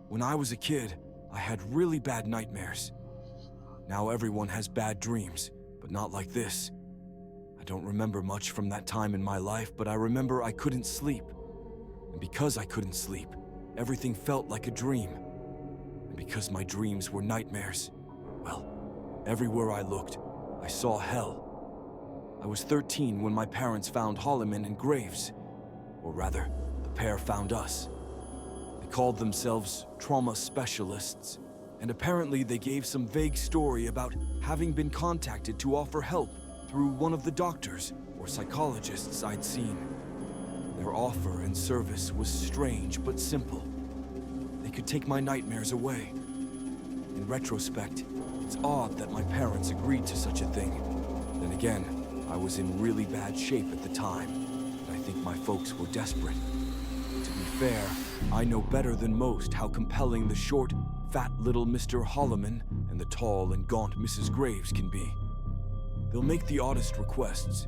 When I was a kid, I had really bad nightmares. Now everyone has bad dreams, but not like this. I don't remember much from that time in my life, but I remember I couldn't sleep. And because I couldn't sleep, everything felt like a dream. And because my dreams were nightmares, well, everywhere I looked, I saw hell. I was 13 when my parents found Holloman and Graves. Or rather, the pair found us. They called themselves trauma specialists, and apparently they gave some vague story about having been contacted to offer help through one of the doctors or psychologists I'd seen. Their offer and service was strange but simple. They could take my nightmares away. In retrospect, it's odd that my parents agreed to such a thing. Then again, I was in really bad shape at the time, and I think my folks were desperate. To be fair, I know better than most how compelling the short, fat little Mr. Holloman and the tall and gaunt Mrs. Graves can be. They'll make the oddest requests,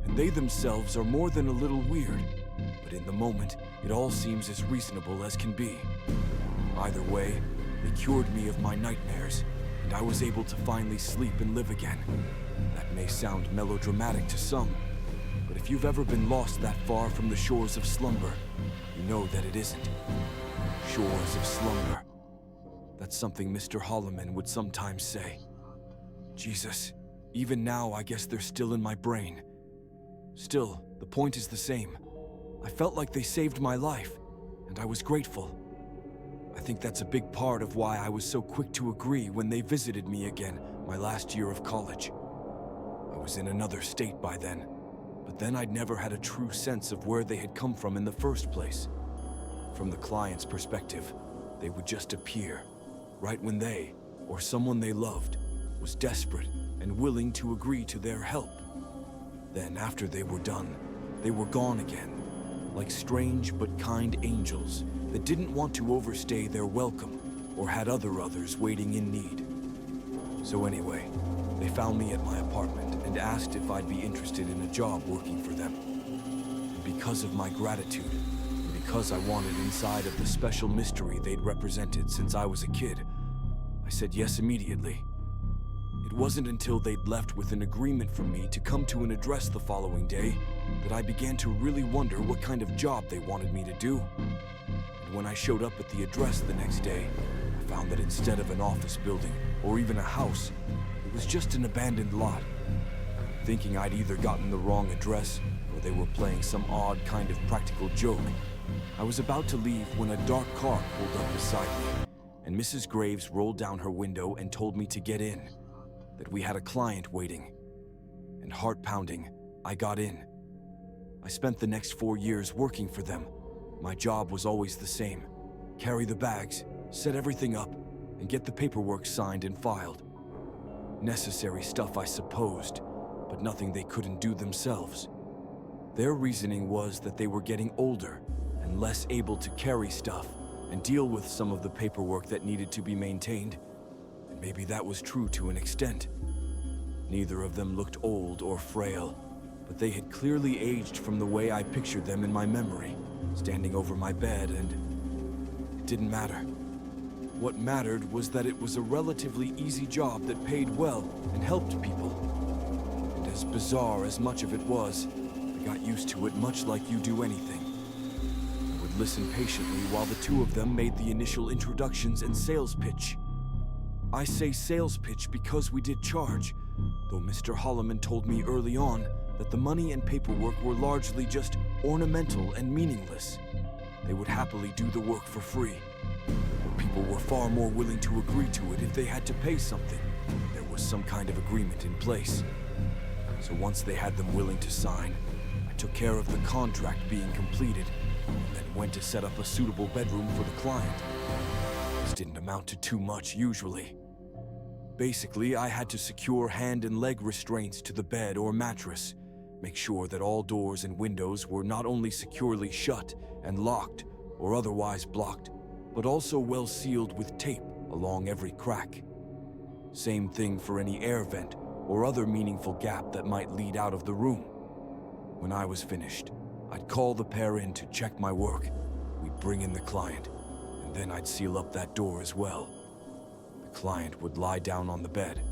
and they themselves are more than a little weird, but in the moment, it all seems as reasonable as can be. Either way, they cured me of my nightmares, and I was able to finally sleep and live again. That may sound melodramatic to some, but if you've ever been lost that far from the shores of slumber, you know that it isn't. Shores of slumber. That's something Mr. Holloman would sometimes say. Jesus, even now I guess they're still in my brain. Still, the point is the same. I felt like they saved my life, and I was grateful. I think that's a big part of why I was so quick to agree when they visited me again my last year of college. I was in another state by then, but then I'd never had a true sense of where they had come from in the first place. From the client's perspective, they would just appear, right when they, or someone they loved, was desperate and willing to agree to their help. Then, after they were done, they were gone again, like strange but kind angels that didn't want to overstay their welcome or had others waiting in need. So anyway, they found me at my apartment and asked if I'd be interested in a job working for them. And because of my gratitude, and because I wanted inside of the special mystery they'd represented since I was a kid, I said yes immediately. It wasn't until they'd left with an agreement from me to come to an address the following day that I began to really wonder what kind of job they wanted me to do. And when I showed up at the address the next day, I found that instead of an office building or even a house, it was just an abandoned lot. Thinking I'd either gotten the wrong address or they were playing some odd kind of practical joke, I was about to leave when a dark car pulled up beside me, and Mrs. Graves rolled down her window and told me to get in, that we had a client waiting. And heart-pounding, I got in. I spent the next 4 years working for them. My job was always the same: carry the bags, set everything up, and get the paperwork signed and filed. Necessary stuff, I supposed, but nothing they couldn't do themselves. Their reasoning was that they were getting older and less able to carry stuff and deal with some of the paperwork that needed to be maintained. And maybe that was true to an extent. Neither of them looked old or frail, but they had clearly aged from the way I pictured them in my memory, standing over my bed, and it didn't matter. What mattered was that it was a relatively easy job that paid well and helped people. And as bizarre as much of it was, I got used to it much like you do anything. I would listen patiently while the two of them made the initial introductions and sales pitch. I say sales pitch because we did charge, though Mr. Holloman told me early on that the money and paperwork were largely just ornamental and meaningless. They would happily do the work for free. But people were far more willing to agree to it if they had to pay something. There was some kind of agreement in place. So once they had them willing to sign, I took care of the contract being completed, and then went to set up a suitable bedroom for the client. This didn't amount to too much usually. Basically, I had to secure hand and leg restraints to the bed or mattress, make sure that all doors and windows were not only securely shut and locked or otherwise blocked, but also well sealed with tape along every crack. Same thing for any air vent or other meaningful gap that might lead out of the room. When I was finished, I'd call the pair in to check my work. We'd bring in the client, and Then I'd seal up that door as well. The client would lie down on the bed.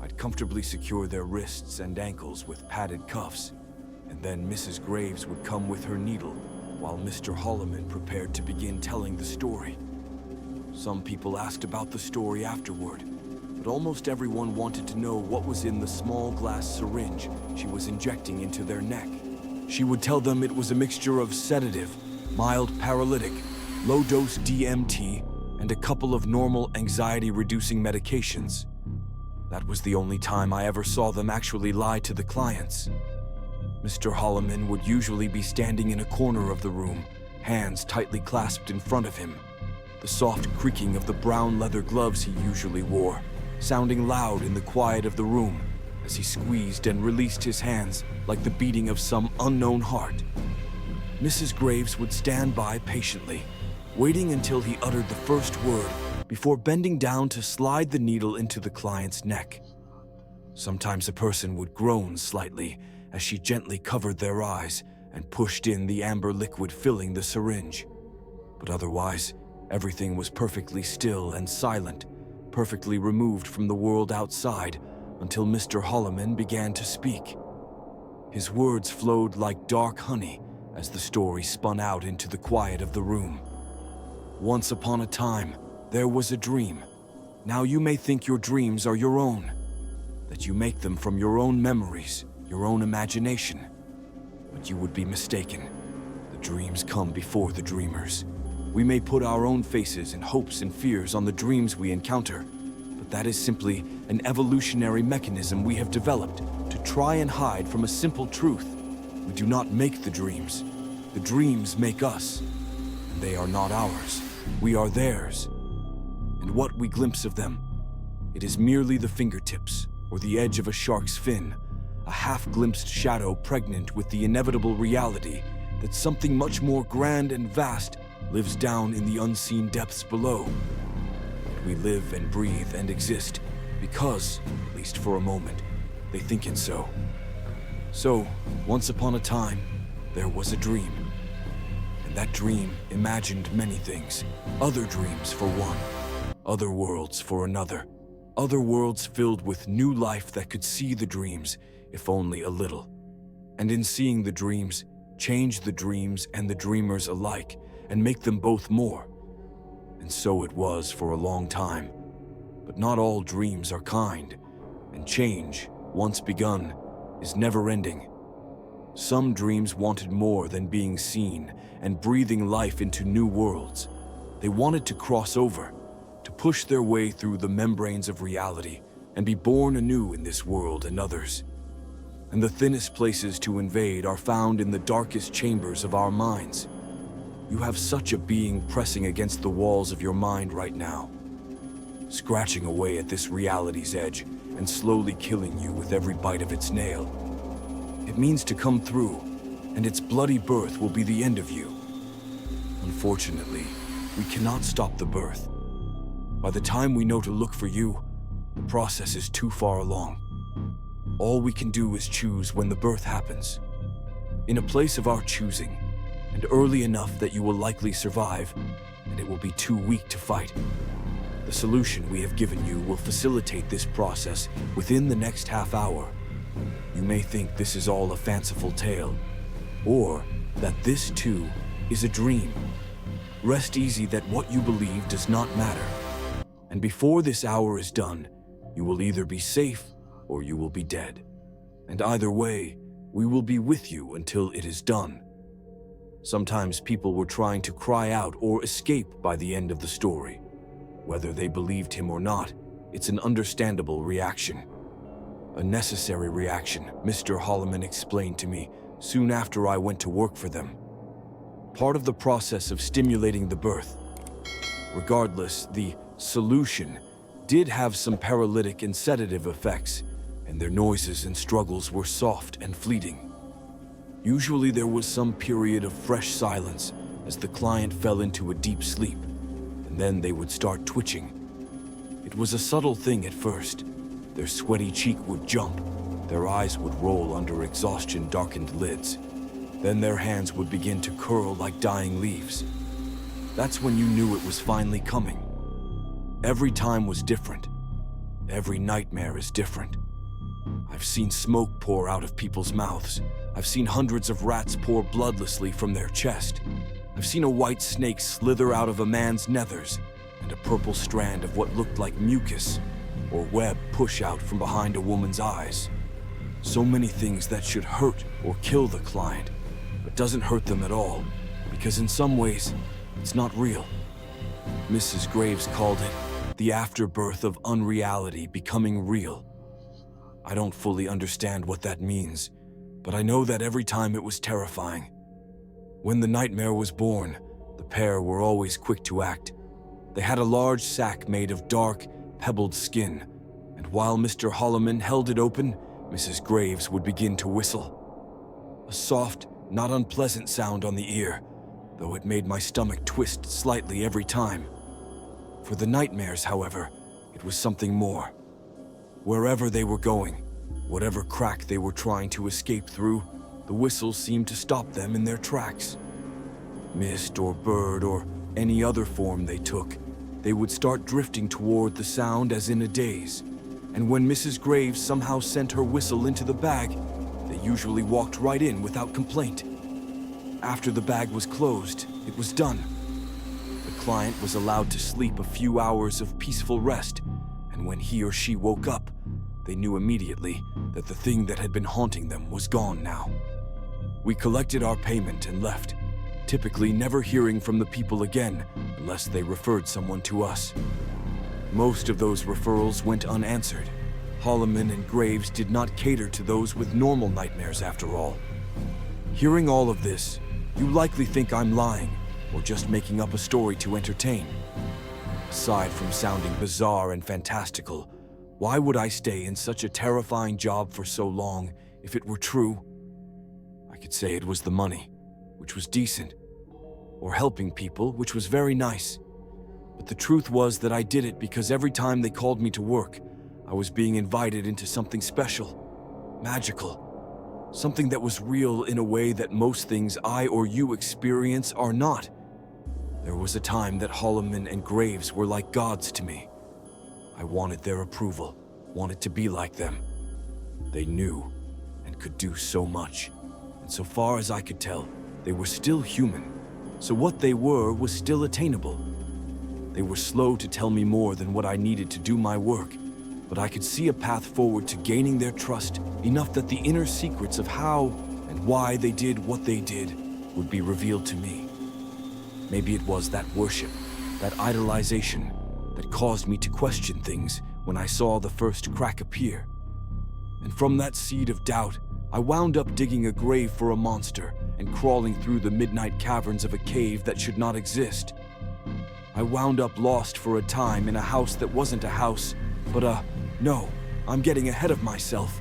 I'd comfortably secure their wrists and ankles with padded cuffs, and then Mrs. Graves would come with her needle while Mr. Holloman prepared to begin telling the story. Some people asked about the story afterward, but almost everyone wanted to know what was in the small glass syringe she was injecting into their neck. She would tell them it was a mixture of sedative, mild paralytic, low-dose DMT, and a couple of normal anxiety-reducing medications. That was the only time I ever saw them actually lie to the clients. Mr. Holloman would usually be standing in a corner of the room, hands tightly clasped in front of him, the soft creaking of the brown leather gloves he usually wore, sounding loud in the quiet of the room as he squeezed and released his hands like the beating of some unknown heart. Mrs. Graves would stand by patiently, waiting until he uttered the first word before bending down to slide the needle into the client's neck. Sometimes a person would groan slightly as she gently covered their eyes and pushed in the amber liquid filling the syringe. But otherwise, everything was perfectly still and silent, perfectly removed from the world outside until Mr. Holloman began to speak. His words flowed like dark honey as the story spun out into the quiet of the room. Once upon a time, there was a dream. Now you may think your dreams are your own, that you make them from your own memories, your own imagination. But you would be mistaken. The dreams come before the dreamers. We may put our own faces and hopes and fears on the dreams we encounter, but that is simply an evolutionary mechanism we have developed to try and hide from a simple truth. We do not make the dreams. The dreams make us, and they are not ours. We are theirs. And what we glimpse of them, it is merely the fingertips or the edge of a shark's fin, a half-glimpsed shadow pregnant with the inevitable reality that something much more grand and vast lives down in the unseen depths below. That we live and breathe and exist because, at least for a moment, they think it so. So, once upon a time, there was a dream. And that dream imagined many things. Other dreams for one, other worlds for another. Other worlds filled with new life that could see the dreams, if only a little. And in seeing the dreams, change the dreams and the dreamers alike, and make them both more. And so it was for a long time. But not all dreams are kind, and change, once begun, is never-ending. Some dreams wanted more than being seen and breathing life into new worlds. They wanted to cross over, to push their way through the membranes of reality and be born anew in this world and others. And the thinnest places to invade are found in the darkest chambers of our minds. You have such a being pressing against the walls of your mind right now, scratching away at this reality's edge and slowly killing you with every bite of its nail. It means to come through, and its bloody birth will be the end of you. Unfortunately, we cannot stop the birth. By the time we know to look for you, the process is too far along. All we can do is choose when the birth happens. In a place of our choosing, and early enough that you will likely survive, and it will be too weak to fight. The solution we have given you will facilitate this process within the next half hour. You may think this is all a fanciful tale, or that this too is a dream. Rest easy that what you believe does not matter. And before this hour is done, you will either be safe or you will be dead. And either way, we will be with you until it is done. Sometimes people were trying to cry out or escape by the end of the story. Whether they believed him or not, it's an understandable reaction. A necessary reaction, Mr. Holloman explained to me soon after I went to work for them. Part of the process of stimulating the birth. Regardless, the solution did have some paralytic and sedative effects, and their noises and struggles were soft and fleeting. Usually there was some period of fresh silence as the client fell into a deep sleep, and then they would start twitching. It was a subtle thing at first. Their sweaty cheek would jump, their eyes would roll under exhaustion-darkened lids. Then their hands would begin to curl like dying leaves. That's when you knew it was finally coming. Every time was different. Every nightmare is different. I've seen smoke pour out of people's mouths. I've seen hundreds of rats pour bloodlessly from their chest. I've seen a white snake slither out of a man's nethers, and a purple strand of what looked like mucus or web push out from behind a woman's eyes. So many things that should hurt or kill the client, but doesn't hurt them at all, because in some ways, it's not real. Mrs. Graves called it the afterbirth of unreality becoming real. I don't fully understand what that means, but I know that every time it was terrifying. When the nightmare was born, the pair were always quick to act. They had a large sack made of dark, pebbled skin, and while Mr. Holloman held it open, Mrs. Graves would begin to whistle. A soft, not unpleasant sound on the ear, though it made my stomach twist slightly every time. For the nightmares, however, it was something more. Wherever they were going, whatever crack they were trying to escape through, the whistles seemed to stop them in their tracks. Mist or bird or any other form they took, they would start drifting toward the sound as in a daze. And when Mrs. Graves somehow sent her whistle into the bag, they usually walked right in without complaint. After the bag was closed, it was done. The client was allowed to sleep a few hours of peaceful rest, and when he or she woke up, they knew immediately that the thing that had been haunting them was gone now. We collected our payment and left, typically never hearing from the people again unless they referred someone to us. Most of those referrals went unanswered. Holloman and Graves did not cater to those with normal nightmares after all. Hearing all of this, you likely think I'm lying or just making up a story to entertain. Aside from sounding bizarre and fantastical, why would I stay in such a terrifying job for so long if it were true? I could say it was the money, which was decent, or helping people, which was very nice. But the truth was that I did it because every time they called me to work, I was being invited into something special, magical, something that was real in a way that most things I or you experience are not. There was a time that Holloman and Graves were like gods to me. I wanted their approval, wanted to be like them. They knew and could do so much, and so far as I could tell, they were still human, so what they were was still attainable. They were slow to tell me more than what I needed to do my work, but I could see a path forward to gaining their trust enough that the inner secrets of how and why they did what they did would be revealed to me. Maybe it was that worship, that idolization, that caused me to question things when I saw the first crack appear. And from that seed of doubt, I wound up digging a grave for a monster and crawling through the midnight caverns of a cave that should not exist. I wound up lost for a time in a house that wasn't a house, but no, I'm getting ahead of myself.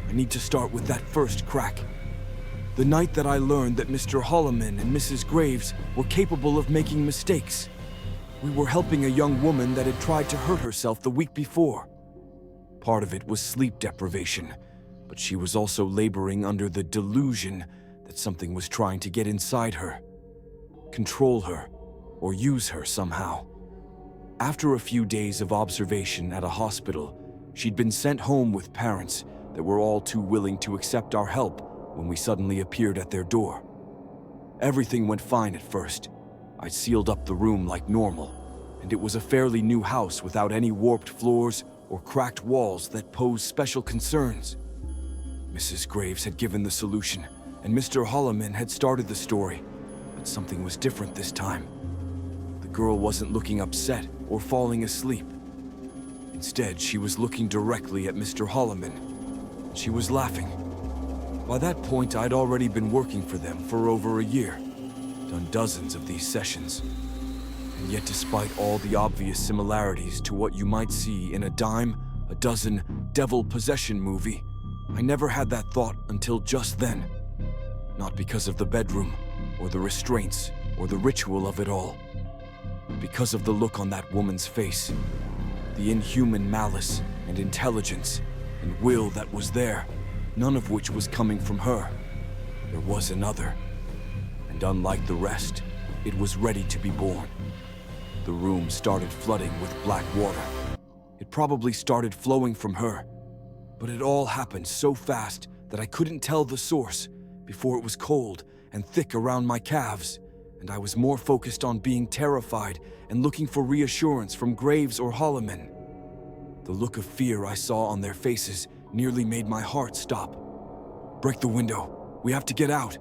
I need to start with that first crack. The night that I learned that Mr. Holloman and Mrs. Graves were capable of making mistakes. We were helping a young woman that had tried to hurt herself the week before. Part of it was sleep deprivation, but she was also laboring under the delusion that something was trying to get inside her, control her, or use her somehow. After a few days of observation at a hospital, she'd been sent home with parents that were all too willing to accept our help when we suddenly appeared at their door. Everything went fine at first. I sealed up the room like normal, and it was a fairly new house without any warped floors or cracked walls that posed special concerns. Mrs. Graves had given the solution, and Mr. Holloman had started the story, but something was different this time. The girl wasn't looking upset or falling asleep. Instead, she was looking directly at Mr. Holloman. She was laughing. By that point, I'd already been working for them for over a year, done dozens of these sessions. And yet, despite all the obvious similarities to what you might see in a dime a dozen devil possession movie, I never had that thought until just then. Not because of the bedroom, or the restraints, or the ritual of it all, but because of the look on that woman's face, the inhuman malice and intelligence and will that was there, none of which was coming from her. There was another, and unlike the rest, it was ready to be born. The room started flooding with black water. It probably started flowing from her, but it all happened so fast that I couldn't tell the source before it was cold and thick around my calves, and I was more focused on being terrified and looking for reassurance from Graves or Holloman. The look of fear I saw on their faces nearly made my heart stop. "Break the window. We have to get out."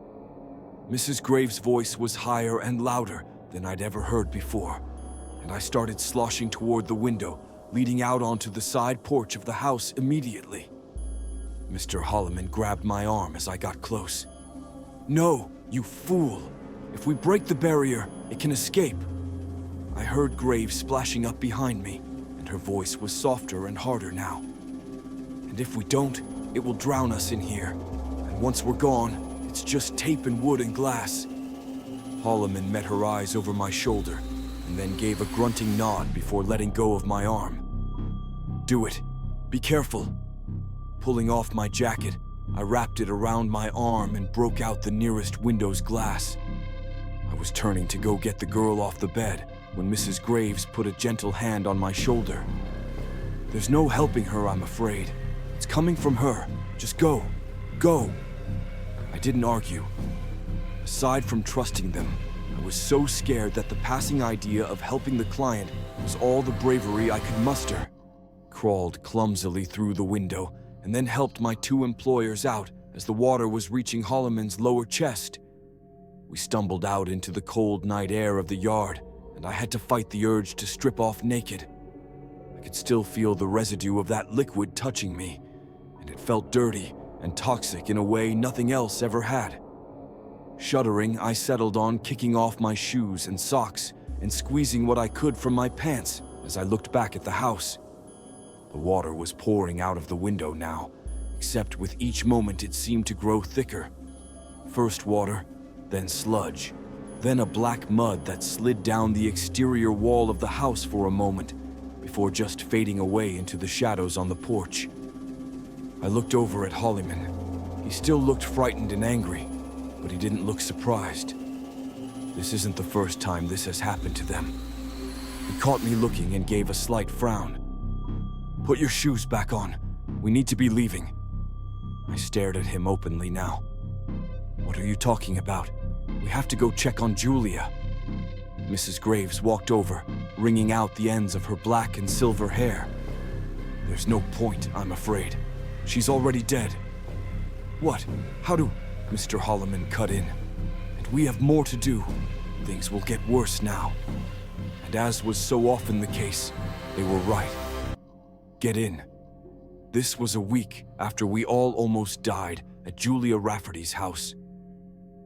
Mrs. Graves' voice was higher and louder than I'd ever heard before, and I started sloshing toward the window, leading out onto the side porch of the house immediately. Mr. Holloman grabbed my arm as I got close. "No, you fool! If we break the barrier, it can escape." I heard Graves splashing up behind me, and her voice was softer and harder now. "And if we don't, it will drown us in here, and once we're gone, it's just tape and wood and glass." Holloman met her eyes over my shoulder, and then gave a grunting nod before letting go of my arm. "Do it. Be careful." Pulling off my jacket, I wrapped it around my arm and broke out the nearest window's glass. I was turning to go get the girl off the bed when Mrs. Graves put a gentle hand on my shoulder. "There's no helping her, I'm afraid. It's coming from her. Just go. Go." I didn't argue. Aside from trusting them, I was so scared that the passing idea of helping the client was all the bravery I could muster. Crawled clumsily through the window and then helped my two employers out as the water was reaching Holloman's lower chest. We stumbled out into the cold night air of the yard, and I had to fight the urge to strip off naked. I could still feel the residue of that liquid touching me, and it felt dirty and toxic in a way nothing else ever had. Shuddering, I settled on kicking off my shoes and socks and squeezing what I could from my pants as I looked back at the house. The water was pouring out of the window now, except with each moment it seemed to grow thicker. First water, then sludge, then a black mud that slid down the exterior wall of the house for a moment, before just fading away into the shadows on the porch. I looked over at Holloman. He still looked frightened and angry, but he didn't look surprised. This isn't the first time this has happened to them. He caught me looking and gave a slight frown. "Put your shoes back on. We need to be leaving." I stared at him openly now. "What are you talking about? We have to go check on Julia." Mrs. Graves walked over, wringing out the ends of her black and silver hair. "There's no point, I'm afraid. She's already dead." "What? How do—" Mr. Holloman cut in. "And we have more to do. Things will get worse now." And as was so often the case, they were right. Get in. This was a week after we all almost died at Julia Rafferty's house.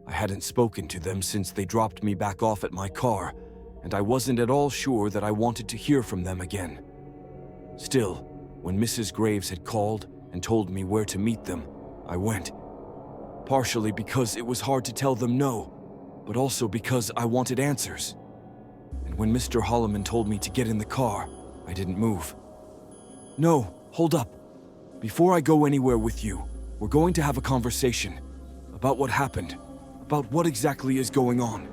I hadn't spoken to them since they dropped me back off at my car, and I wasn't at all sure that I wanted to hear from them again. Still, when Mrs. Graves had called and told me where to meet them, I went. Partially because it was hard to tell them no, but also because I wanted answers. And when Mr. Holloman told me to get in the car, I didn't move. "No, hold up. Before I go anywhere with you, we're going to have a conversation about what happened, about what exactly is going on."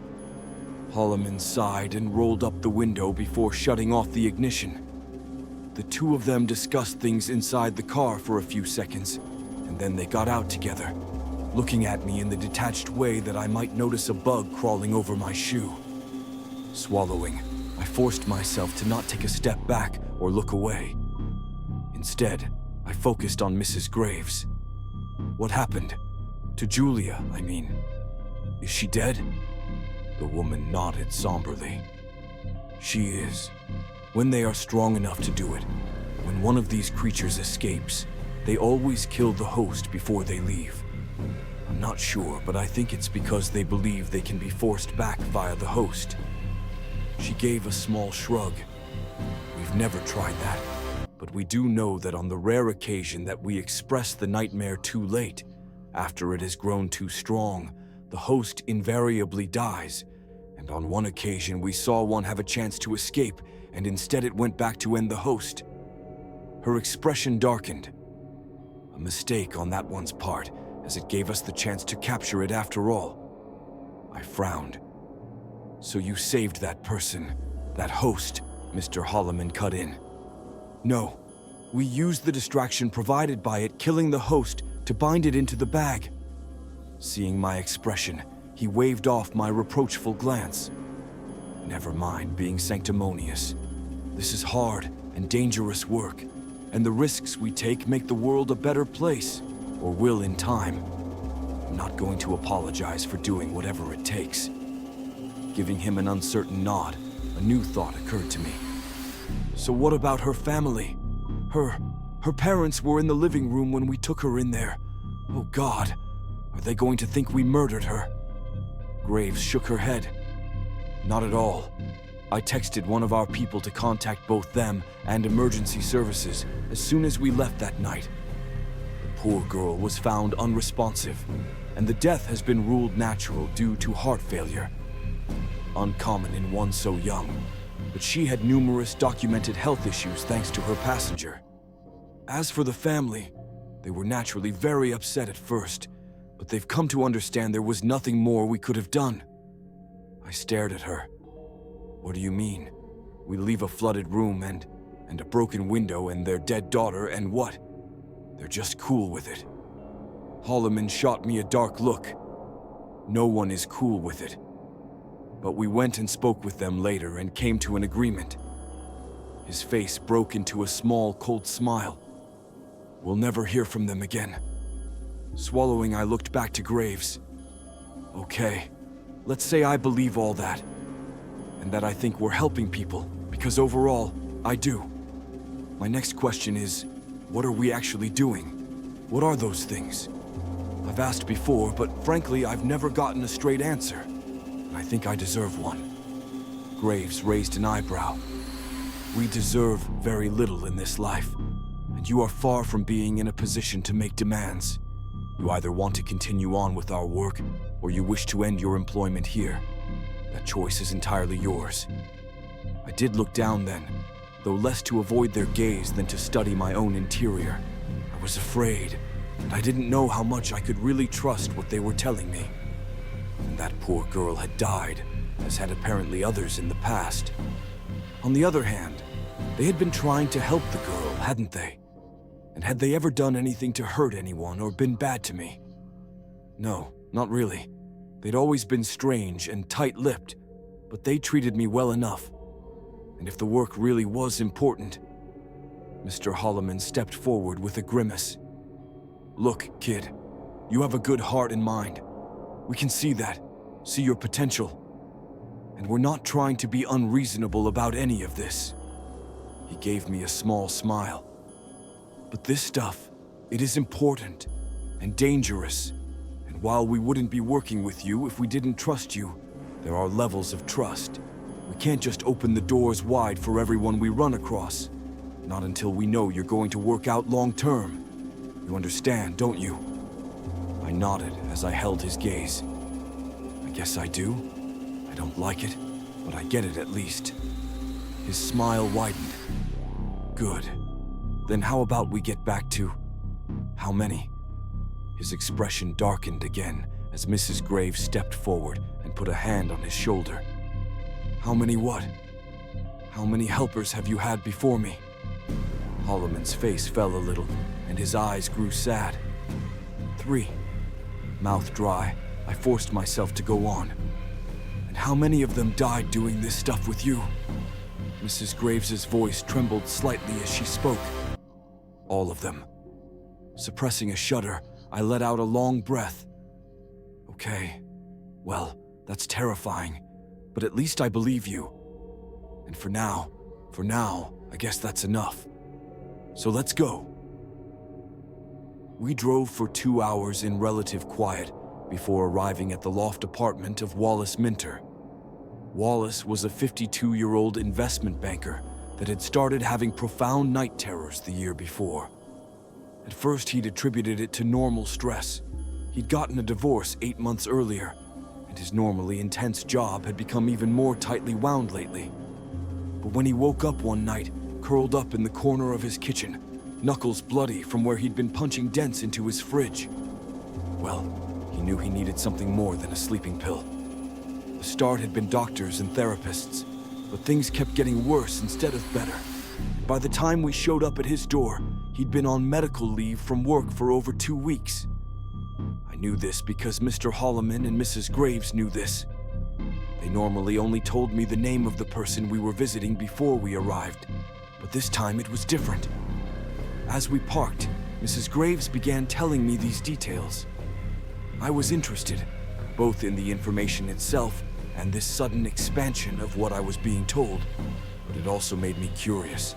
Holloman sighed and rolled up the window before shutting off the ignition. The two of them discussed things inside the car for a few seconds, and then they got out together, looking at me in the detached way that I might notice a bug crawling over my shoe. Swallowing, I forced myself to not take a step back or look away. Instead, I focused on Mrs. Graves. "What happened? To Julia, I mean. Is she dead?" The woman nodded somberly. "She is. When they are strong enough to do it, when one of these creatures escapes, they always kill the host before they leave. I'm not sure, but I think it's because they believe they can be forced back via the host." She gave a small shrug. "We've never tried that. But we do know that on the rare occasion that we express the nightmare too late, after it has grown too strong, the host invariably dies, and on one occasion we saw one have a chance to escape, and instead it went back to end the host." Her expression darkened. A mistake on that one's part, as it gave us the chance to capture it after all. I frowned. So you saved that person, that host, Mr. Holloman cut in. No, we used the distraction provided by it killing the host to bind it into the bag. Seeing my expression, he waved off my reproachful glance. Never mind being sanctimonious. This is hard and dangerous work, and the risks we take make the world a better place, or will in time. I'm not going to apologize for doing whatever it takes. Giving him an uncertain nod, a new thought occurred to me. So what about her family? Her parents were in the living room when we took her in there. Oh God, are they going to think we murdered her? Graves shook her head. Not at all. I texted one of our people to contact both them and emergency services as soon as we left that night. The poor girl was found unresponsive, and the death has been ruled natural due to heart failure. Uncommon in one so young, but she had numerous documented health issues thanks to her passenger. As for the family, they were naturally very upset at first, but they've come to understand there was nothing more we could have done. I stared at her. What do you mean? We leave a flooded room and a broken window and their dead daughter and what? They're just cool with it. Holloman shot me a dark look. No one is cool with it. But we went and spoke with them later and came to an agreement. His face broke into a small, cold smile. We'll never hear from them again. Swallowing, I looked back to Graves. Okay, let's say I believe all that. And that I think we're helping people, because overall, I do. My next question is, what are we actually doing? What are those things? I've asked before, but frankly, I've never gotten a straight answer. And I think I deserve one. Graves raised an eyebrow. We deserve very little in this life, and you are far from being in a position to make demands. You either want to continue on with our work, or you wish to end your employment here. That choice is entirely yours. I did look down then, though less to avoid their gaze than to study my own interior. I was afraid, and I didn't know how much I could really trust what they were telling me. And that poor girl had died, as had apparently others in the past. On the other hand, they had been trying to help the girl, hadn't they? And had they ever done anything to hurt anyone or been bad to me? No, not really. They'd always been strange and tight-lipped, but they treated me well enough. And if the work really was important... Mr. Holloman stepped forward with a grimace. Look, kid, you have a good heart and mind. We can see that, see your potential. And we're not trying to be unreasonable about any of this. He gave me a small smile. But this stuff, it is important and dangerous. And while we wouldn't be working with you if we didn't trust you, there are levels of trust. We can't just open the doors wide for everyone we run across. Not until we know you're going to work out long term. You understand, don't you? I nodded as I held his gaze. I guess I do. I don't like it, but I get it at least. His smile widened. Good. Then how about we get back to... how many? His expression darkened again as Mrs. Graves stepped forward and put a hand on his shoulder. How many what? How many helpers have you had before me? Holloman's face fell a little, and his eyes grew sad. 3. Mouth dry, I forced myself to go on. And how many of them died doing this stuff with you? Mrs. Graves's voice trembled slightly as she spoke. All of them. Suppressing a shudder, I let out a long breath. Okay, well, that's terrifying, but at least I believe you. And for now, I guess that's enough. So let's go. We drove for 2 hours in relative quiet before arriving at the loft apartment of Wallace Minter. Wallace was a 52-year-old investment banker that had started having profound night terrors the year before. At first, he'd attributed it to normal stress. He'd gotten a divorce 8 months earlier, and his normally intense job had become even more tightly wound lately. But when he woke up one night, curled up in the corner of his kitchen, knuckles bloody from where he'd been punching dents into his fridge, well, he knew he needed something more than a sleeping pill. The start had been doctors and therapists, but things kept getting worse instead of better. By the time we showed up at his door, he'd been on medical leave from work for over 2 weeks. I knew this because Mr. Holloman and Mrs. Graves knew this. They normally only told me the name of the person we were visiting before we arrived, but this time it was different. As we parked, Mrs. Graves began telling me these details. I was interested, both in the information itself and this sudden expansion of what I was being told, but it also made me curious.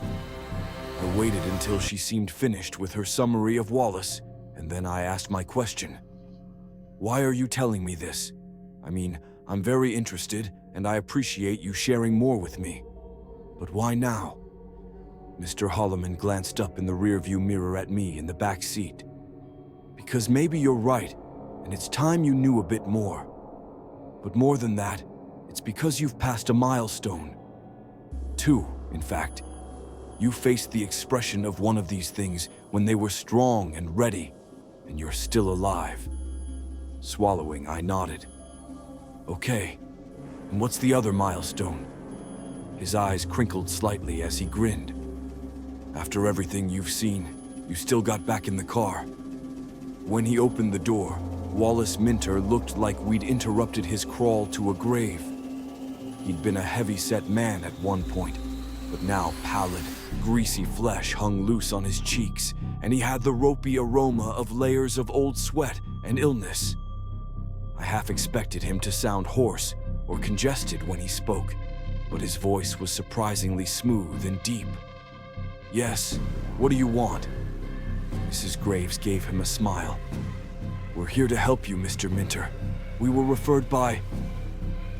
I waited until she seemed finished with her summary of Wallace, and then I asked my question. Why are you telling me this? I mean, I'm very interested, and I appreciate you sharing more with me. But why now? Mr. Holloman glanced up in the rearview mirror at me in the back seat. Because maybe you're right, and it's time you knew a bit more. But more than that, it's because you've passed a milestone. 2, in fact. You faced the expression of one of these things when they were strong and ready, and you're still alive. Swallowing, I nodded. Okay, and what's the other milestone? His eyes crinkled slightly as he grinned. After everything you've seen, you still got back in the car. When he opened the door, Wallace Minter looked like we'd interrupted his crawl to a grave. He'd been a heavy-set man at one point, but now pallid, greasy flesh hung loose on his cheeks, and he had the ropey aroma of layers of old sweat and illness. I half expected him to sound hoarse or congested when he spoke, but his voice was surprisingly smooth and deep. Yes, what do you want? Mrs. Graves gave him a smile. We're here to help you, Mr. Minter. We were referred by...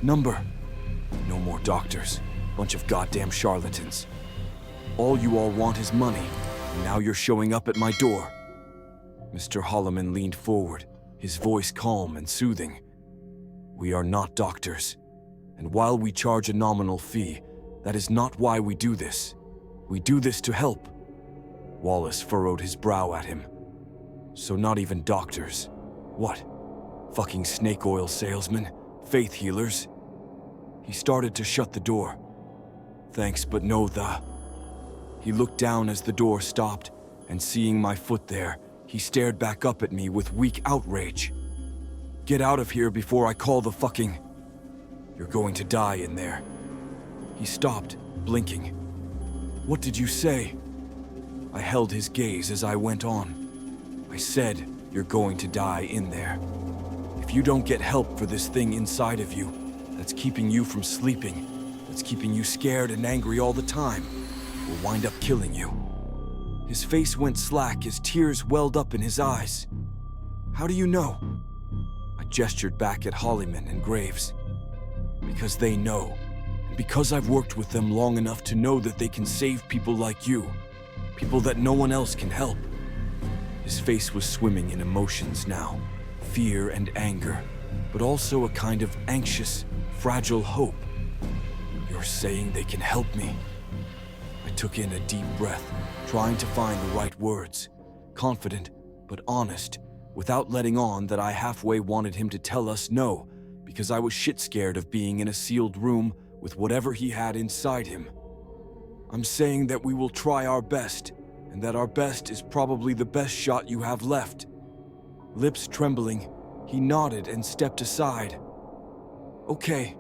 Number. No more doctors. Bunch of goddamn charlatans. All you all want is money, and now you're showing up at my door. Mr. Holloman leaned forward, his voice calm and soothing. We are not doctors, and while we charge a nominal fee, that is not why we do this. We do this to help. Wallace furrowed his brow at him. So not even doctors. What? Fucking snake oil salesmen? Faith healers? He started to shut the door. Thanks, but no the... He looked down as the door stopped, and seeing my foot there, he stared back up at me with weak outrage. Get out of here before I call the fucking... You're going to die in there. He stopped, blinking. What did you say? I held his gaze as I went on. I said, you're going to die in there. If you don't get help for this thing inside of you, that's keeping you from sleeping, that's keeping you scared and angry all the time, will wind up killing you. His face went slack as tears welled up in his eyes. How do you know? I gestured back at Holloman and Graves. Because they know, and because I've worked with them long enough to know that they can save people like you, people that no one else can help. His face was swimming in emotions now, fear and anger, but also a kind of anxious, fragile hope. You're saying they can help me? I took in a deep breath, trying to find the right words, confident but honest, without letting on that I halfway wanted him to tell us no, because I was shit scared of being in a sealed room with whatever he had inside him. I'm saying that we will try our best, and that our best is probably the best shot you have left. Lips trembling, he nodded and stepped aside. Okay,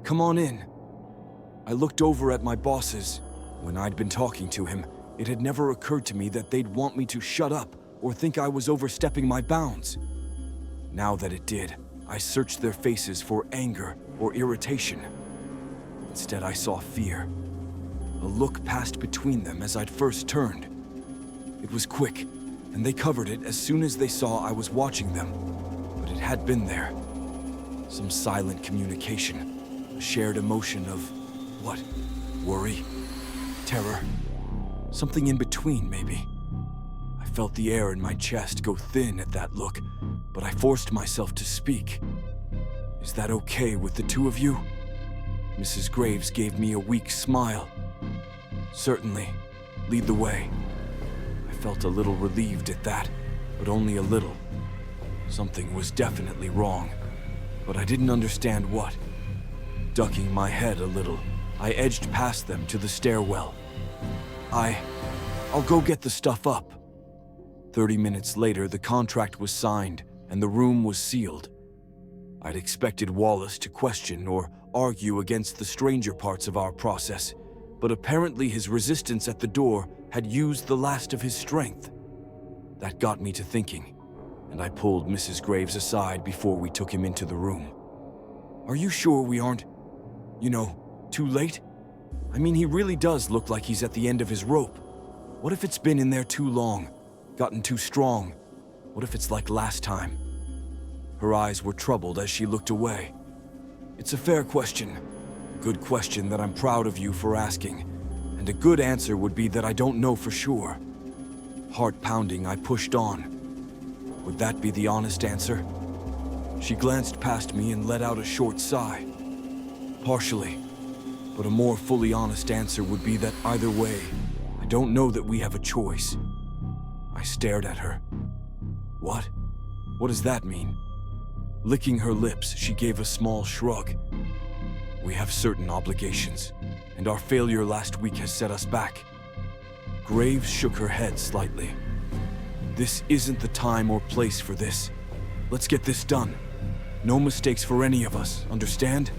come on in. I looked over at my bosses. When I'd been talking to him, it had never occurred to me that they'd want me to shut up or think I was overstepping my bounds. Now that it did, I searched their faces for anger or irritation. Instead, I saw fear. A look passed between them as I'd first turned. It was quick, and they covered it as soon as they saw I was watching them. But it had been there. Some silent communication, a shared emotion of, what? Worry? Terror? Something in between, maybe. I felt the air in my chest go thin at that look, but I forced myself to speak. Is that okay with the two of you? Mrs. Graves gave me a weak smile. Certainly. Lead the way. I felt a little relieved at that, but only a little. Something was definitely wrong. but I didn't understand what. Ducking my head a little, I edged past them to the stairwell. I'll go get the stuff up. 30 minutes later, the contract was signed and the room was sealed. I'd expected Wallace to question or argue against the stranger parts of our process, but apparently his resistance at the door had used the last of his strength. That got me to thinking, and I pulled Mrs. Graves aside before we took him into the room. Are you sure we aren't, too late? I mean, he really does look like he's at the end of his rope. What if it's been in there too long, gotten too strong? What if it's like last time? Her eyes were troubled as she looked away. It's a fair question. A good question that I'm proud of you for asking. And a good answer would be that I don't know for sure. Heart pounding, I pushed on. Would that be the honest answer? She glanced past me and let out a short sigh. Partially. But a more fully honest answer would be that either way, I don't know that we have a choice. I stared at her. What? What does that mean? Licking her lips, she gave a small shrug. We have certain obligations, and our failure last week has set us back. Graves shook her head slightly. This isn't the time or place for this. Let's get this done. No mistakes for any of us, understand?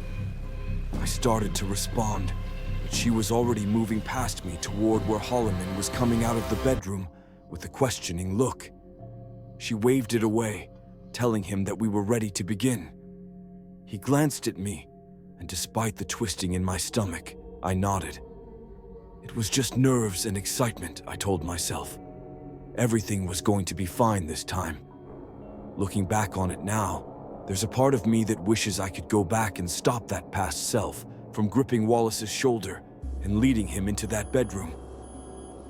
I started to respond, but she was already moving past me toward where Holloman was coming out of the bedroom with a questioning look. She waved it away, telling him that we were ready to begin. He glanced at me, and despite the twisting in my stomach, I nodded. It was just nerves and excitement, I told myself. Everything was going to be fine this time. Looking back on it now, there's a part of me that wishes I could go back and stop that past self from gripping Wallace's shoulder and leading him into that bedroom.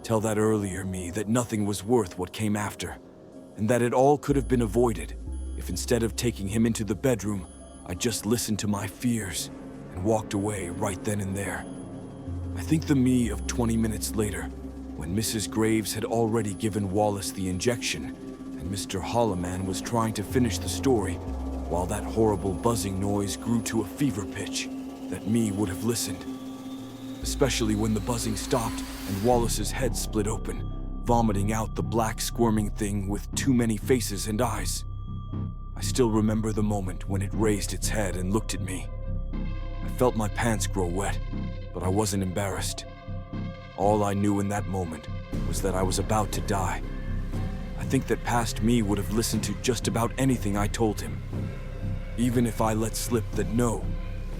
Tell that earlier me that nothing was worth what came after, and that it all could have been avoided if instead of taking him into the bedroom, I just listened to my fears and walked away right then and there. I think the me of 20 minutes later, when Mrs. Graves had already given Wallace the injection and Mr. Holloman was trying to finish the story, while that horrible buzzing noise grew to a fever pitch, that me would have listened. Especially when the buzzing stopped and Wallace's head split open, vomiting out the black squirming thing with too many faces and eyes. I still remember the moment when it raised its head and looked at me. I felt my pants grow wet, but I wasn't embarrassed. All I knew in that moment was that I was about to die. I think that past me would have listened to just about anything I told him. Even if I let slip that no,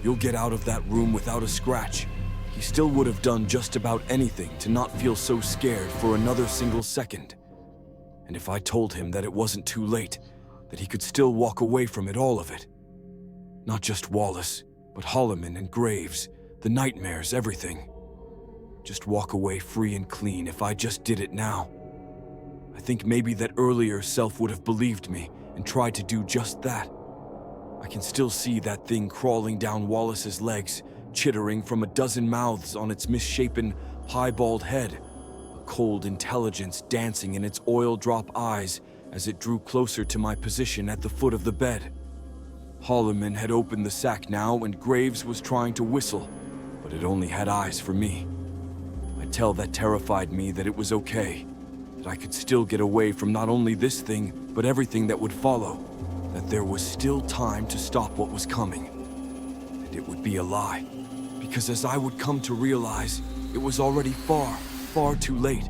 you'll get out of that room without a scratch, he still would have done just about anything to not feel so scared for another single second. And if I told him that it wasn't too late, that he could still walk away from it, all of it. Not just Wallace, but Holloman and Graves, the nightmares, everything. Just walk away free and clean if I just did it now. I think maybe that earlier self would have believed me and tried to do just that. I can still see that thing crawling down Wallace's legs, chittering from a dozen mouths on its misshapen, piebald head, a cold intelligence dancing in its oil-drop eyes as it drew closer to my position at the foot of the bed. Holloman had opened the sack now and Graves was trying to whistle, but it only had eyes for me. I tell that terrified me that it was okay, that I could still get away from not only this thing, but everything that would follow, that there was still time to stop what was coming. And it would be a lie, because as I would come to realize, it was already far, far too late.